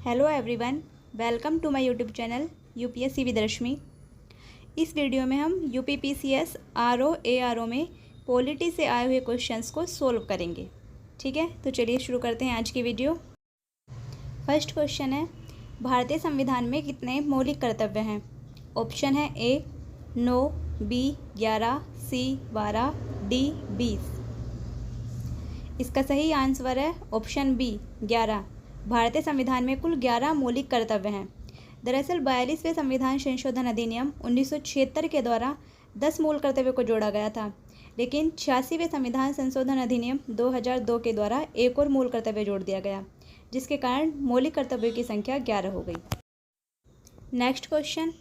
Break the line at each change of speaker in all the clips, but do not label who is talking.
Hello everyone, welcome to my YouTube channel UPSC with Rashmi. इस video में हम UPPCS RO ARO में polity से आए हुए क्वेश्चंस को सोल्व करेंगे। ठीक है, तो चलिए शुरू करते हैं आज की वीडियो। फर्स्ट क्वेश्चन है, भारतीय संविधान में कितने मौलिक कर्तव्य हैं? ऑप्शन है ए 9, बी 11, सी 12, डी 20। इसका सही आंसर है ऑप्शन बी 11। भारतीय संविधान में कुल 11 मौलिक कर्तव्य हैं। दरअसल 42वें संविधान संशोधन अधिनियम 1976 के द्वारा 10 मूल कर्तव्यों को जोड़ा गया था, लेकिन 86वें संविधान संशोधन अधिनियम 2002 के द्वारा एक और मूल कर्तव्य जोड़ दिया गया, जिसके कारण मौलिक कर्तव्यों की संख्या 11 हो गई। नेक्स्ट क्वेश्चन,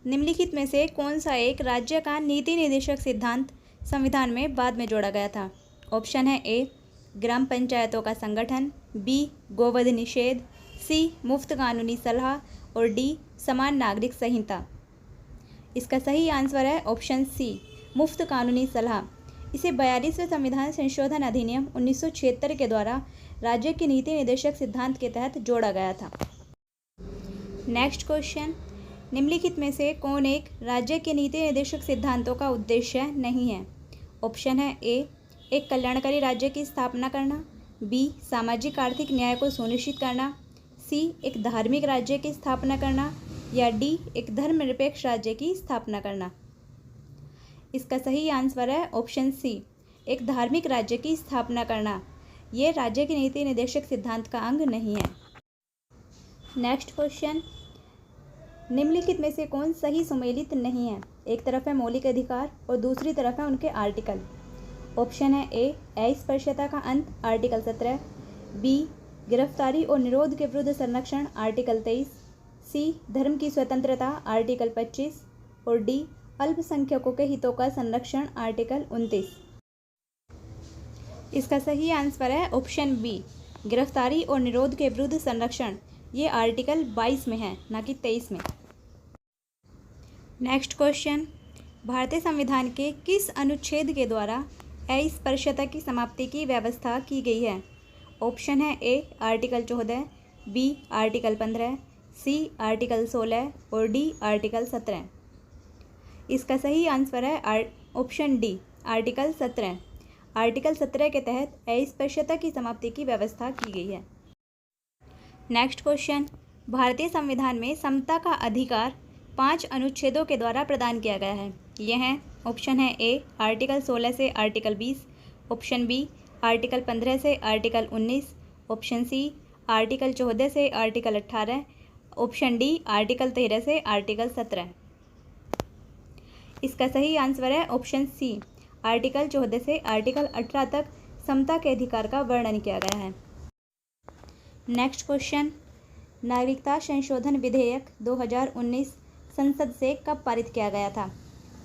निम्नलिखित में से कौन सा एक राज्य का नीति निर्देशक सिद्धांत संविधान में बाद में जोड़ा गया था? ऑप्शन है ए ग्राम पंचायतों का संगठन, बी गोवध निषेध, सी मुफ्त कानूनी सलाह और डी समान नागरिक संहिता। इसका सही आंसर है ऑप्शन सी मुफ्त कानूनी सलाह। इसे 42वें संविधान संशोधन अधिनियम 1976 के द्वारा राज्य के नीति निर्देशक सिद्धांत के तहत जोड़ा गया था। नेक्स्ट क्वेश्चन, निम्नलिखित में से कौन एक राज्य के नीति निर्देशक सिद्धांतों का उद्देश्य नहीं है? ऑप्शन है ए एक कल्याणकारी राज्य की स्थापना करना, बी सामाजिक आर्थिक न्याय को सुनिश्चित करना, सी एक धार्मिक राज्य की स्थापना करना या डी एक धर्मनिरपेक्ष राज्य की स्थापना करना। इसका सही आंसर है ऑप्शन सी एक धार्मिक राज्य की स्थापना करना। ये राज्य के नीति निर्देशक सिद्धांत का अंग नहीं है। नेक्स्ट क्वेश्चन, निम्नलिखित में से कौन सही सुमेलित नहीं है? एक तरफ है मौलिक अधिकार और दूसरी तरफ है उनके आर्टिकल। ऑप्शन है ए अस्पृश्यता का अंत आर्टिकल 17, बी गिरफ्तारी और निरोध के विरुद्ध संरक्षण आर्टिकल 23, सी धर्म की स्वतंत्रता आर्टिकल 25 और डी अल्पसंख्यकों के हितों का संरक्षण आर्टिकल 29। इसका सही आंसर है ऑप्शन बी गिरफ्तारी और निरोध के विरुद्ध संरक्षण। ये आर्टिकल 22 में है, ना कि 23 में। नेक्स्ट क्वेश्चन, भारतीय संविधान के किस अनुच्छेद के द्वारा अस्पृश्यता की समाप्ति की व्यवस्था की गई है? ऑप्शन है A article 14, B article 15, C article 16 और डी आर्टिकल 17। इसका सही आंसर है ऑप्शन डी आर्टिकल 17। आर्टिकल 17 के तहत अस्पृश्यता की समाप्ति की व्यवस्था की गई है। नेक्स्ट क्वेश्चन, भारतीय संविधान में समता का अधिकार 5 अनुच्छेदों के द्वारा प्रदान किया गया है। यह हैं ऑप्शन है ए आर्टिकल 16 से आर्टिकल 20, ऑप्शन बी आर्टिकल 15 से आर्टिकल 19, ऑप्शन सी आर्टिकल 14 से आर्टिकल 18, ऑप्शन डी आर्टिकल 13 से आर्टिकल 17। इसका सही आंसर है ऑप्शन सी आर्टिकल 14 से आर्टिकल 18 तक समता के अधिकार का वर्णन किया गया है। नेक्स्ट क्वेश्चन, नागरिकता संशोधन विधेयक 2019 संसद से कब पारित किया गया था?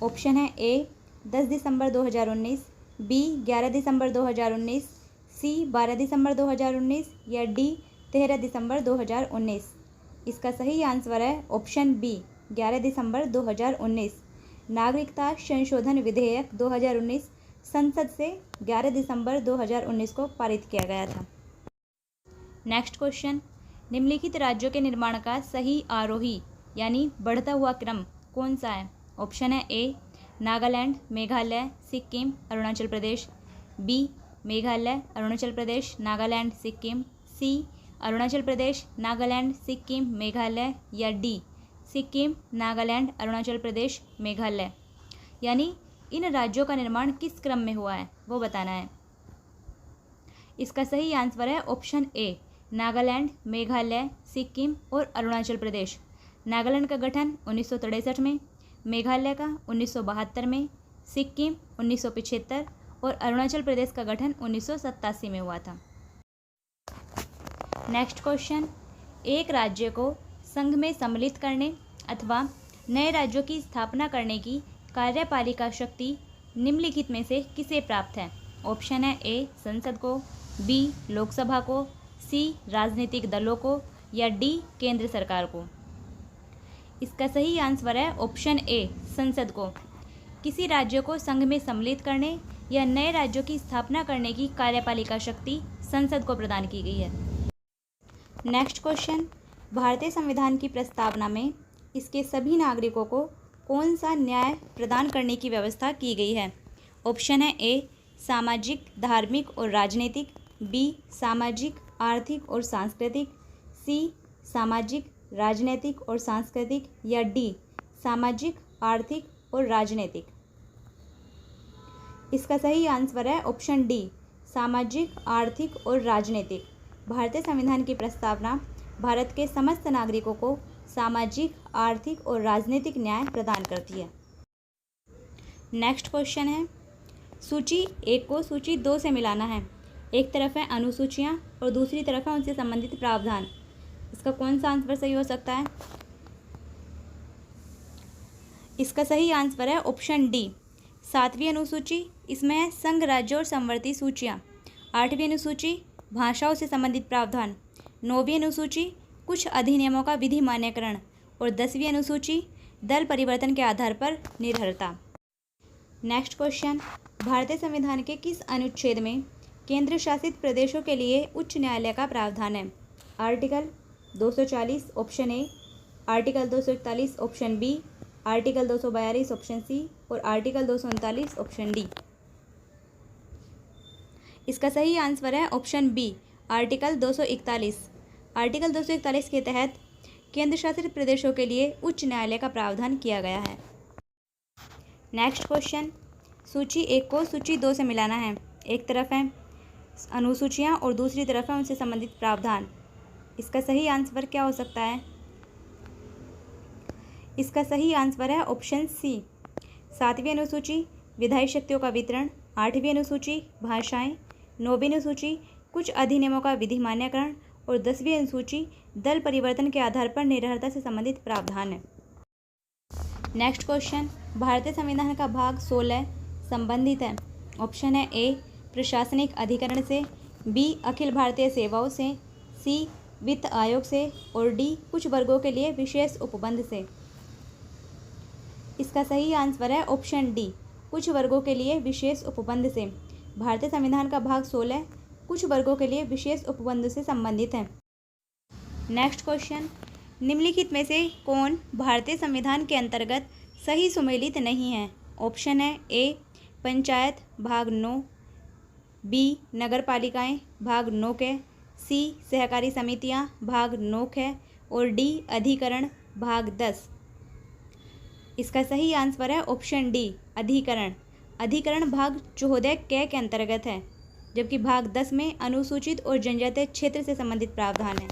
ऑप्शन है ए 10 दिसंबर 2019, बी 11 दिसंबर 2019, सी 12 दिसंबर 2019 या डी 13 दिसंबर 2019। इसका सही आंसर है ऑप्शन बी 11 दिसंबर 2019। नागरिकता संशोधन विधेयक 2019 संसद से 11 दिसंबर 2019 को पारित किया गया था। नेक्स्ट क्वेश्चन, निम्नलिखित राज्यों के निर्माण का सही आरोही यानी बढ़ता हुआ क्रम कौन सा है? ऑप्शन है ए नागालैंड, मेघालय, सिक्किम, अरुणाचल प्रदेश, बी मेघालय, अरुणाचल प्रदेश, नागालैंड, सिक्किम, सी अरुणाचल प्रदेश, नागालैंड, सिक्किम, मेघालय या डी सिक्किम, नागालैंड, अरुणाचल प्रदेश, मेघालय। यानी इन राज्यों का निर्माण किस क्रम में हुआ है वो बताना है। इसका सही आंसर है ऑप्शन ए नागालैंड, मेघालय, सिक्किम और अरुणाचल प्रदेश। नागालैंड का गठन 1963 में, मेघालय का 1972 में, सिक्किम 1975 और अरुणाचल प्रदेश का गठन 1987 में हुआ था। नेक्स्ट क्वेश्चन, एक राज्य को संघ में सम्मिलित करने अथवा नए राज्यों की स्थापना करने की कार्यपालिका शक्ति निम्नलिखित में से किसे प्राप्त है? ऑप्शन है ए संसद को, बी लोकसभा को, सी राजनीतिक दलों को या डी केंद्र सरकार को। इसका सही आंसर है ऑप्शन ए संसद को। किसी राज्य को संघ में सम्मिलित करने या नए राज्यों की स्थापना करने की कार्यपालिका शक्ति संसद को प्रदान की गई है। नेक्स्ट क्वेश्चन, भारतीय संविधान की प्रस्तावना में इसके सभी नागरिकों को कौन सा न्याय प्रदान करने की व्यवस्था की गई है? ऑप्शन है ए सामाजिक, धार्मिक और राजनीतिक, बी सामाजिक, आर्थिक और सांस्कृतिक, सी सामाजिक, राजनीतिक और सांस्कृतिक, या डी सामाजिक, आर्थिक और राजनीतिक। इसका सही आंसर है ऑप्शन डी सामाजिक, आर्थिक और राजनीतिक। भारतीय संविधान की प्रस्तावना भारत के समस्त नागरिकों को सामाजिक, आर्थिक और राजनीतिक न्याय प्रदान करती है। नेक्स्ट क्वेश्चन है, सूची 1 को सूची 2 से मिलाना है। एक तरफ है अनुसूचियां और दूसरी तरफ है उनसे संबंधित प्रावधान। इसका कौन सा आंसर सही हो सकता है? इसका सही आंसर है ऑप्शन डी 7वीं अनुसूची। इसमें है संघ, राज्य और समवर्ती सूचियां। 8वीं अनुसूची भाषाओं से संबंधित प्रावधान। 9वीं अनुसूची कुछ अधिनियमों का विधि मान्यकरण। और 10वीं अनुसूची दल परिवर्तन के आधार पर निर्भरता। नेक्स्ट क्वेश्चन, भारतीय संविधान के किस अनुच्छेद में केंद्र शासित प्रदेशों के लिए उच्च न्यायालय का प्रावधान है? Article 240 option A, article 241 option B, article 242 option C और आर्टिकल 239 ऑप्शन डी। इसका सही आंसर है ऑप्शन बी आर्टिकल 241। आर्टिकल 241 के तहत केंद्र शासित प्रदेशों के लिए उच्च न्यायालय का प्रावधान किया गया है। नेक्स्ट क्वेश्चन, सूची 1 को सूची 2 से मिलाना है। एक तरफ है अनुसूचियां और दूसरी तरफ है उनसे संबंधित प्रावधान। इसका सही आंसर क्या हो सकता है? इसका सही आंसर है ऑप्शन सी 7वीं अनुसूची विधायी शक्तियों का वितरण, 8वीं अनुसूची भाषाएं, 9वीं अनुसूची कुछ अधिनियमों का विधि मान्यकरण और 10वीं अनुसूची दल परिवर्तन के आधार पर निर्भरता से संबंधित प्रावधान है। नेक्स्ट क्वेश्चन, भारतीय संविधान का भाग 16 संबंधित है। ऑप्शन है ए प्रशासनिक अधिकरण से, बी अखिल भारतीय सेवाओं से, सी वित्त आयोग से और डी कुछ वर्गों के लिए विशेष उपबंध से। इसका सही आंसर है ऑप्शन डी कुछ वर्गों के लिए विशेष उपबंध से। भारतीय संविधान का भाग 16 कुछ वर्गों के लिए विशेष उपबंध से संबंधित है। नेक्स्ट क्वेश्चन, निम्नलिखित में से कौन भारतीय संविधान के अंतर्गत सही सुमेलित नहीं है? ऑप्शन है ए पंचायत भाग 9, बी नगर पालिकाएं भाग 9 के, सी सहकारी समितियां भाग 9 के और डी अधिकरण भाग 10। इसका सही आंसर है ऑप्शन डी अधिकरण। अधिकरण भाग 14 के अंतर्गत है, जबकि भाग 10 में अनुसूचित और जनजातीय क्षेत्र से संबंधित प्रावधान है।